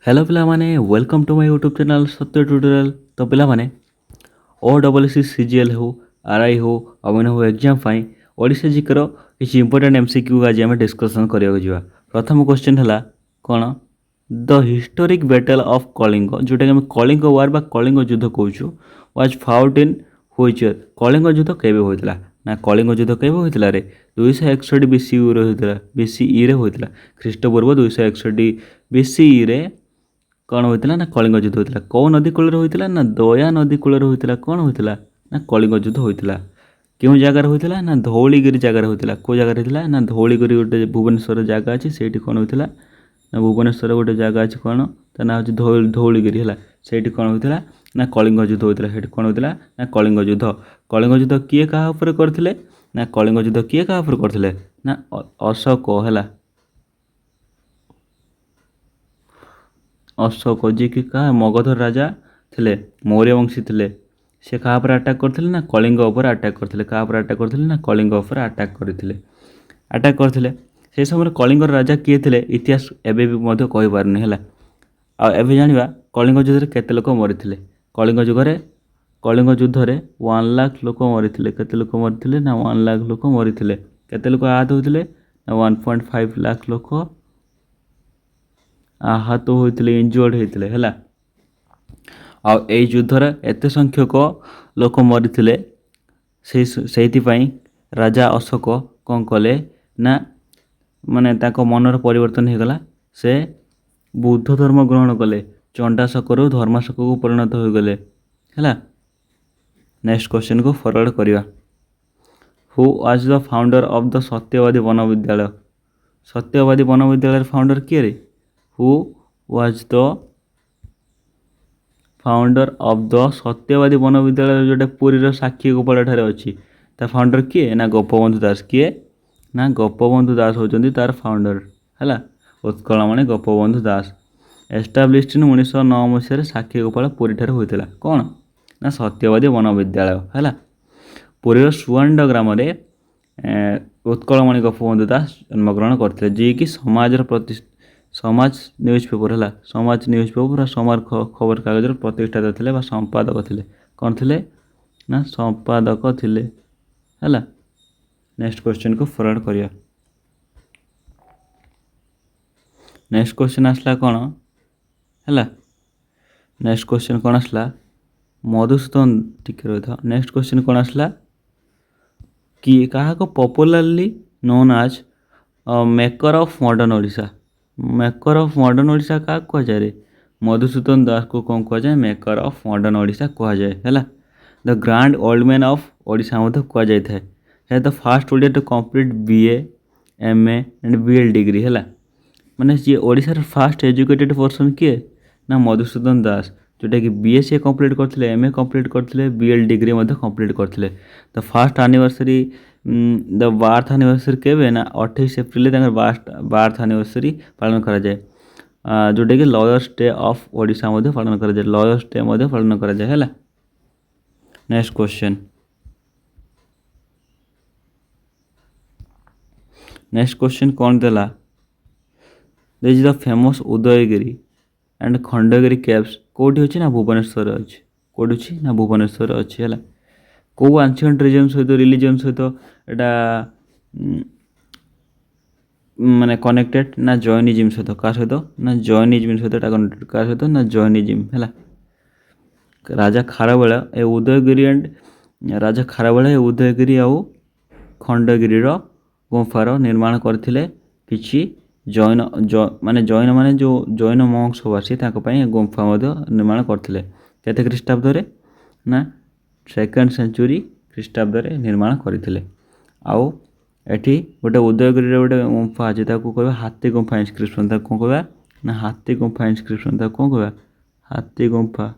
Hello पिलामाने welcome to my YouTube channel Satya tutorial. तो पिलामाने OSSC CGL हो RI हो अभिनय हो एग्जाम पाई ओडिशा जिकर किसी इंपोर्टेंट MCQ आज आम डिस्कसन करने जा। प्रथम क्वेश्चन है कौन the historic battle of Kalinga जोटा कि कलिंग वार बा कलिंग युद्ध कहूँ was fought in which year. Kalinga युद्ध केबे होइतला ना कलिंग युद्ध केबे होइतला रे 261 BCE रे होइतला। BCE रे होइतला ख्रीष्टपूर्व 261 BCE रे कौन होता ना कलिंग युद्ध होता। कौ नदी कूल होता ना दया नदी कूल होता। कौन होता ना कलिंग युद्ध होता। क्यों जगार होता ना धौलीगिरी जगार होता। कौ जगार होता ना धौलीगिरी गोटे भुवनेश्वर जगह अच्छी से कौन होता ना भुवनेश्वर गोटे जगह अच्छी कौन ता ना हूँ धौलीगिरी है से कौन होता ना कलिंग युद्ध होता है। कौन होता ना कलिंग युद्ध। कलिंग युद्ध किए क्या करते ना कलिंग युद्ध किए क्या करते ना अशोक है। अशोक जी कि क्या मगध राजा थे मौर्य वंशी थे से क्या आटाक करते ना कलिंग उपर आटाक करते। क्या आटाक करते ना कलिंग उपर आटाक करते आटाक करते से समय कलिंग राजा किए थे इतिहास एवं कहीपारनी है। आबे जाना कलिंग युद्ध केते लोक मरी कलिंग युगरे कलिंग युद्ध में 1 लाख लोक मरी केते लोक मरी ना 1 लाख लोक मरी केते लोक आहत होते ना 1.5 लाख लोक आहत होते इंजुर्ड होते है। आई युद्धर एत संख्यक लोक मरी से राजा अशोक कौन कले ना माने मनर परिवर्तन हो गला। से बुद्ध धर्म ग्रहण कले चंडाशोक रु धर्माशोक को परिणत हो गले है। नेक्स्ट क्वेश्चन को फरवर्ड करवा। Who was the founder of the सत्यवादी वन विद्यालय। सत्यवादी वन विद्यालय फाउंडर किए रे who was the founder of the सत्यवादी वन विद्यालय जोटा पुरीर साक्षी गोपाल ठारे अच्छी ता फाउंडर किए ना गोपबंधु दास। किए ना गोपबंधु दास होचंदी तार फाउंडर है। उत्कलमणि गोपबंधु दास एस्टाब्लिश्ड इन 1909 मसीह साक्षी गोपाल पुरी ठारे होइतला कौन ना सत्यवादी वन विद्यालय है। पुरीर सुवर्ण ग्राम उत्कलमणि गोपबंधु दास जन्मग्रहण करते जी कि समाज न्यूज पेपर है। समाज न्यूज पेपर और समाज खबर कागज प्रतिष्ठाता थे संपादक थे। कौन थे ना संपादक थे है। नेक्स्ट क्वेश्चन को फरवर्ड करिया। नेक्स्ट क्वेश्चन आसला कौन है। नेक्स्ट क्वेश्चन कौन आसला मधुसूदन टिके रही था। नेक्स्ट क्वेश्चन कौन आसला कि क्या popularly known as maker of modern Odisha. Maker of modern Odisha क्या कह जाए मधुसूदन दास को कौन कह जाए मेकर ऑफ मॉडर्न ओडिशा कह जाए है। The grand old man of Odisha कह जाए है। The first Odia to complete BA MA and BL degree है। माने ये ओडिशार फास्ट एजुकेटेड पर्सन किए ना मधुसूदन दास जोटा कि BSc कंप्लीट करते MA कंप्लीट करते BL डिग्री कंप्लीट करते। The first anniversary the birth anniversary केवे ना 28 एप्रिल बार्थ एनिवर्सरी पालन करा जाए जोटा कि लॉयर्स डे ऑफ ओडिशा पालन करा जाए। लॉयर्स डे पालन करा जाए है। Next question. नेक्स्ट क्वेश्चन कौन देला this is the famous Udayagiri and Khandagiri caves कौटी अच्छी ना भुवनेश्वर अच्छी कौटी अच्छी ना भुवनेश्वर अच्छी है। कौ एंशिएंट रिलीजन सहित एटा माने कनेक्टेड ना जैनिज्म सहित क्या सहित ना जैनिज्म सहित कनेक्टेड क्या सहित ना जैनिज्म है। राजा खारवेल ए उदयगिरी एंड राजा खारवेल ए उदयगिरी आउ खंडगिरी गुंफार निर्माण करथिले किछि जैन माने जो जैन मंक्स हो सी गुंफा निर्माण करथिले केते ख्रीष्टाब्द रे ना 2nd सेंचुरी ख्रीष्टाब्द रे निर्माण करथिले। आउ एठी गोटे उदयगिरी गोटे गुंफा अच्छे कह हाथी गुंफा इनस्क्रिप्शन कौन कह ना हाथी गुंफा इनस्क्रिप्शन कौन कह हाथी गुंफा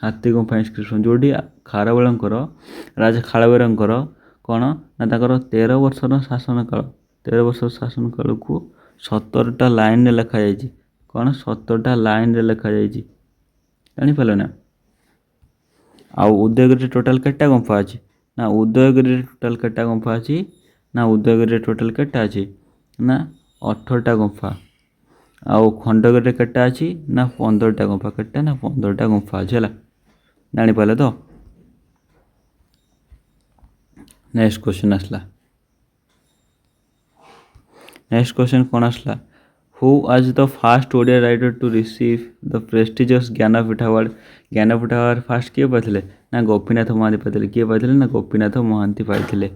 हाथी गुंफा इनस्क्रिप्शन जोटी खारवेलंकर राजा खारवेलंकर कौन ना 13 वर्षर शासन काल 13 वर्ष शासन काल को 17टा लाइन लिखा जाइए कौन 17टा लाइन लिखा जाइए जापार ना। आउ उदयगिरी टोटाल केटा गुंफा अच्छी ना उदयगिरी टोटाल केटा गुंफा अच्छी ना उदयगिरी टोटाल केटा अच्छी ना 18टा गुंफा आउ खंडगिरी केटा अच्छी ना 15टा गुंफा केटा ना 15टा गुंफा अच्छी है जापारे तो। नेक्स्ट क्वेश्चन आसला नेक्स्ट क्वेश्चन कौन आसला who was the first Odia writer to receive the prestigious Jnanpith award. Jnanpith award first किए पाइले ना गोपीनाथ महांती पाइले किए पाइले ना गोपीनाथ महांती पाइले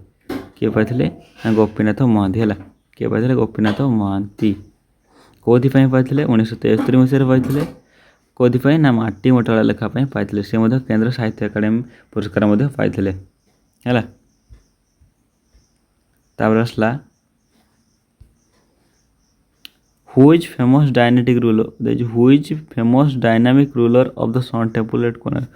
किए पाइले ना गोपीनाथ महांती है किए पाइले गोपीनाथ महांती कौथिपाई पाइले 1973 मसीह पाइले कौथिपाई ना माटी मोटाला लेखापाई पाइले से केंद्र साहित्य एकाडेमी पुरस्कार पाइले है। तापर आसला Which famous dynamic ruler which famous dynamic ruler of the Sun Temple at Konark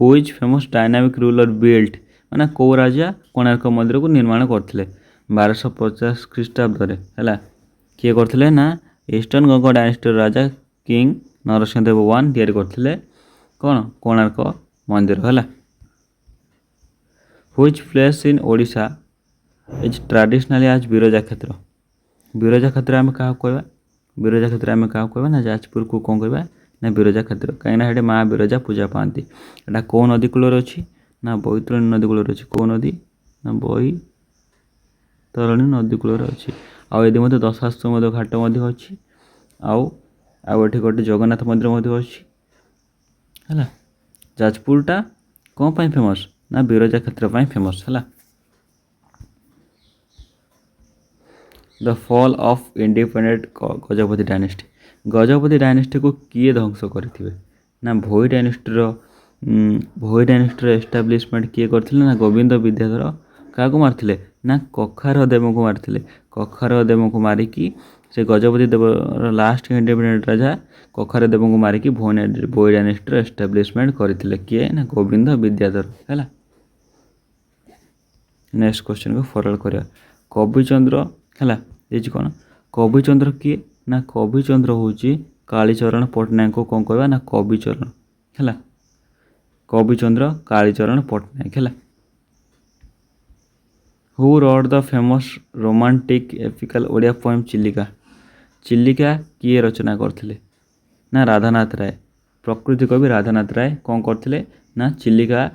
which famous dynamic ruler built माने कौ राजा कोणार्क मंदिर को निर्माण करथिले 1250 ख्रीष्टाब्द रे हैला किए करथिले ना ईस्टर्न गंगा डायनेस्टी राजा किंग नरसिंहदेव वन तैयारी करथिले कोन कोणार्क मंदिर हैला। Which place in Odisha is traditionally as Biraja क्षेत्र आम क्या कहवा बिरजा क्षेत्र आम क्या कहवा ना जाजपुर को कौन कहवा ना बिरजा क्षेत्र कहीं माँ बिरजा पूजा पाती एटा कौ नदी कूल अच्छी ना बैतरणी नदी कूल अच्छी कौ नदी ना बैतरणी नदी कूल अच्छी आदि 10 आश्रम घाट अच्छी आउ ये गोटे जगन्नाथ मंदिर अच्छी है। जाजपुरटा कौन पाई फेमस ना बिरजा क्षेत्र पाई फेमस है। The fall of independent Gajapati dynasty को किए ध्वंस करथिबे ना भोई डायनेस्टीर एस्टाब्लिशमेंट किए करथिले ना गोविंद विद्याधर क्या को मारथिले ना कखार देव को मारथिले कखार देव को मारिकी से गजपति देव लास्ट इंडिपेंडेंट राजा कखार देव को मारिकी भोई डायनेस्टीर एस्टाब्लिशमेंट करथिले किए ना गोविंद विद्याधर है। नेक्स्ट क्वेश्चन को फरल करिया कविचंद्र है कौन कविचंद्र किए ना कविचंद्र हूँ कालीचरण पट्टनायक को कौन कहवा ना कविचरण है कविचंद्र कालीचरण पट्टनायक है। Who rot the famous romantic apical Odia poem Chilika किए रचना करथिले ना राधानाथ राय प्रकृति कवि राधानाथ राय कौन करथिले ना चिलिका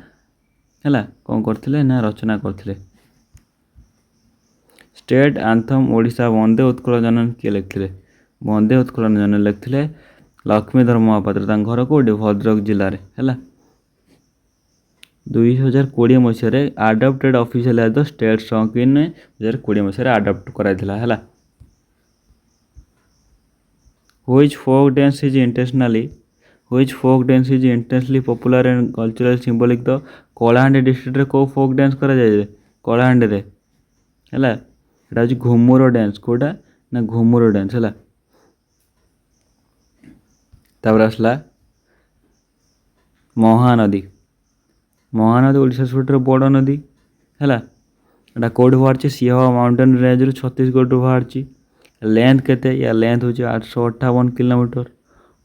है कौन करथिले ना रचना करथिले। स्टेट आंथम ओडिशा वंदे उत्कल जननी किए लिखते वंदे उत्कल जननी लिखते लक्ष्मीधर महापात्र घर कौटे भद्रक जिले है 2020 मसीह adopted official as the state song in 2020 मसीह आडप्ट कराइथिला है। Which folk dance is internationally popular and cultural symbolic the Kalahandi district रे को फोक डांस करा जाय कलाहांडी रे है ये घुमुर डांस कोटा ना घुमुर डांस है। तापर आसला महानदी ओडिशा सबुठ बड़ नदी है यहाँ कौट बाहर सिंहवा माउंटेन रेंज छत्तीसगढ़ बाहर लेंथ केते या लेंथ हूँ 858 किलोमीटर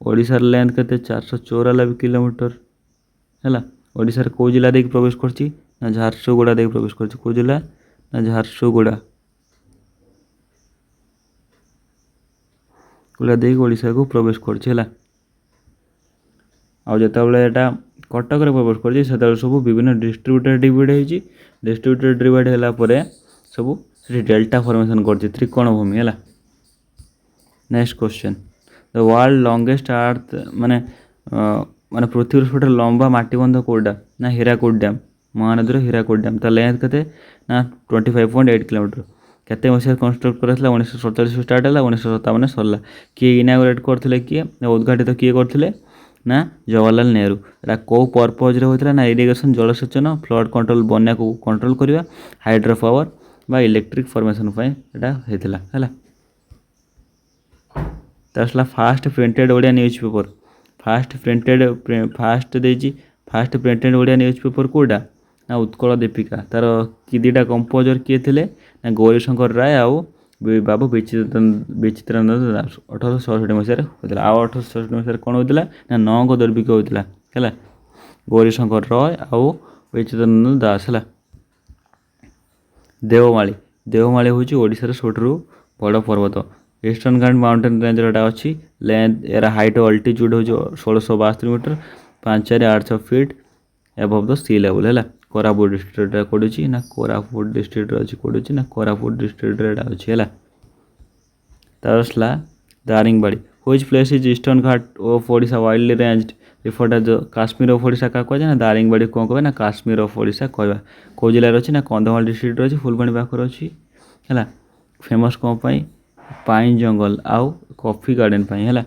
ओडिशार लेंथ केते 494 किलोमीटर है। ओडिशार कौ जिला देख प्रवेश करछि ना झारसुगुड़ा देख प्रवेश करछि कौ जिला ना झारसुगुड़ा गुला देख ओडिशा को प्रवेश कर आटा कटक प्रवेश कर सब विभिन्न डिस्ट्रीब्यूटर डिवाइड होती डिस्ट्रीब्यूटर डिवाइड है सब डेल्टा फॉर्मेशन कर त्रिकोण भूमि है। Next question the world longest earth माने माने पृथ्वी सब लंबा माटीबंध कौटा ना हीराकुद डैम महानदीर हीराकुद डैम तार लेंथ के ना 25.8 किलोमीटर केते मसीह कंस्ट्रक्ट कराइला 1947 स्टार्ट है 1957 सरला किए इनागुरेट करथिले किए उद्घाटित किए करथिले ना जवाहरलाल नेहरू एटा को पर्पज रे होइतला ना इरिगेशन जलसेचन फ्लड कंट्रोल बन्या को कंट्रोल करिवा हाइड्रो पावर बा इलेक्ट्रिक फॉर्मेशन पय एटा हेतिला हैला। तासला fast printed Odia newspaper fast printed Odia newspaper कोडा ना उत्कल दीपिका तार कि दुटा कंपोजर किए थे ना गौरीशंकर राय आउ बाबू विचित्रानंद दास 1867 मसीह होता आउ 1867 मसीह कौन होता ना नौंग दुर्भिक्ष होता है गौरीशंकर राय आउ विचित्रानंद दास है। देवमाली हूँ ओडिशार सबुठ बड़ पर्वत ଇଷ୍ଟର୍ଣ୍ଣ ଘାଟ ମାଉଣ୍ଟେନ୍ ରେଞ୍ଜର ଏଇଟା ଅଛି। ଲେନ୍ଥ ଏହାର ହାଇଟ୍ ଅଲ୍ଟିଚ୍ୟୁଡ୍ ହେଉଛି 1672 ମିଟର, 5,800 ଫିଟ୍ ଏଭଭ୍ ଦ ସି ଲେଭେଲ୍ ହେଲା। କୋରାପୁଟ ଡିଷ୍ଟ୍ରିକ୍ଟରେ କେଉଁଠି ଅଛି ନା କୋରାପୁଟ ଡିଷ୍ଟ୍ରିକ୍ଟରେ ଅଛି, କେଉଁଠି ଅଛି ନା କୋରାପୁଟ ଡିଷ୍ଟ୍ରିକ୍ଟରେ ଏଇଟା ଅଛି ହେଲା। ତାପରେ ଆସିଲା Daringbadi. Which place is eastern ghat of Odisha wildly ranged referred as Kashmir of Odisha କାହା କୁହାଯାଏ ନା ଦାରିଙ୍ଗବାଡ଼ି କ'ଣ କହିବା ନା କାଶ୍ମୀର ଅଫ୍ ଓଡ଼ିଶା କହିବା। କେଉଁ ଜିଲ୍ଲାରେ ଅଛି ନା କନ୍ଧମାଳ ଡିଷ୍ଟ୍ରିକ୍ଟରେ ଅଛି, ଫୁଲବାଣୀ ପାଖରେ ଅଛି ହେଲା। ଫେମସ୍ କ'ଣ ପାଇଁ? ପାଇନ୍ ଜଙ୍ଗଲ ଆଉ କଫି ଗାର୍ଡ଼େନ୍ ପାଇଁ ହେଲା।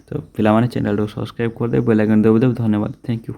ତ ପିଲାମାନେ ଚ୍ୟାନେଲଟାକୁ ସବସ୍କ୍ରାଇବ୍ କରିଦେବେ, ବେଲ୍ ଆଇକନ୍ ଦେବେ। ଧନ୍ୟବାଦ, ଥ୍ୟାଙ୍କ ୟୁ।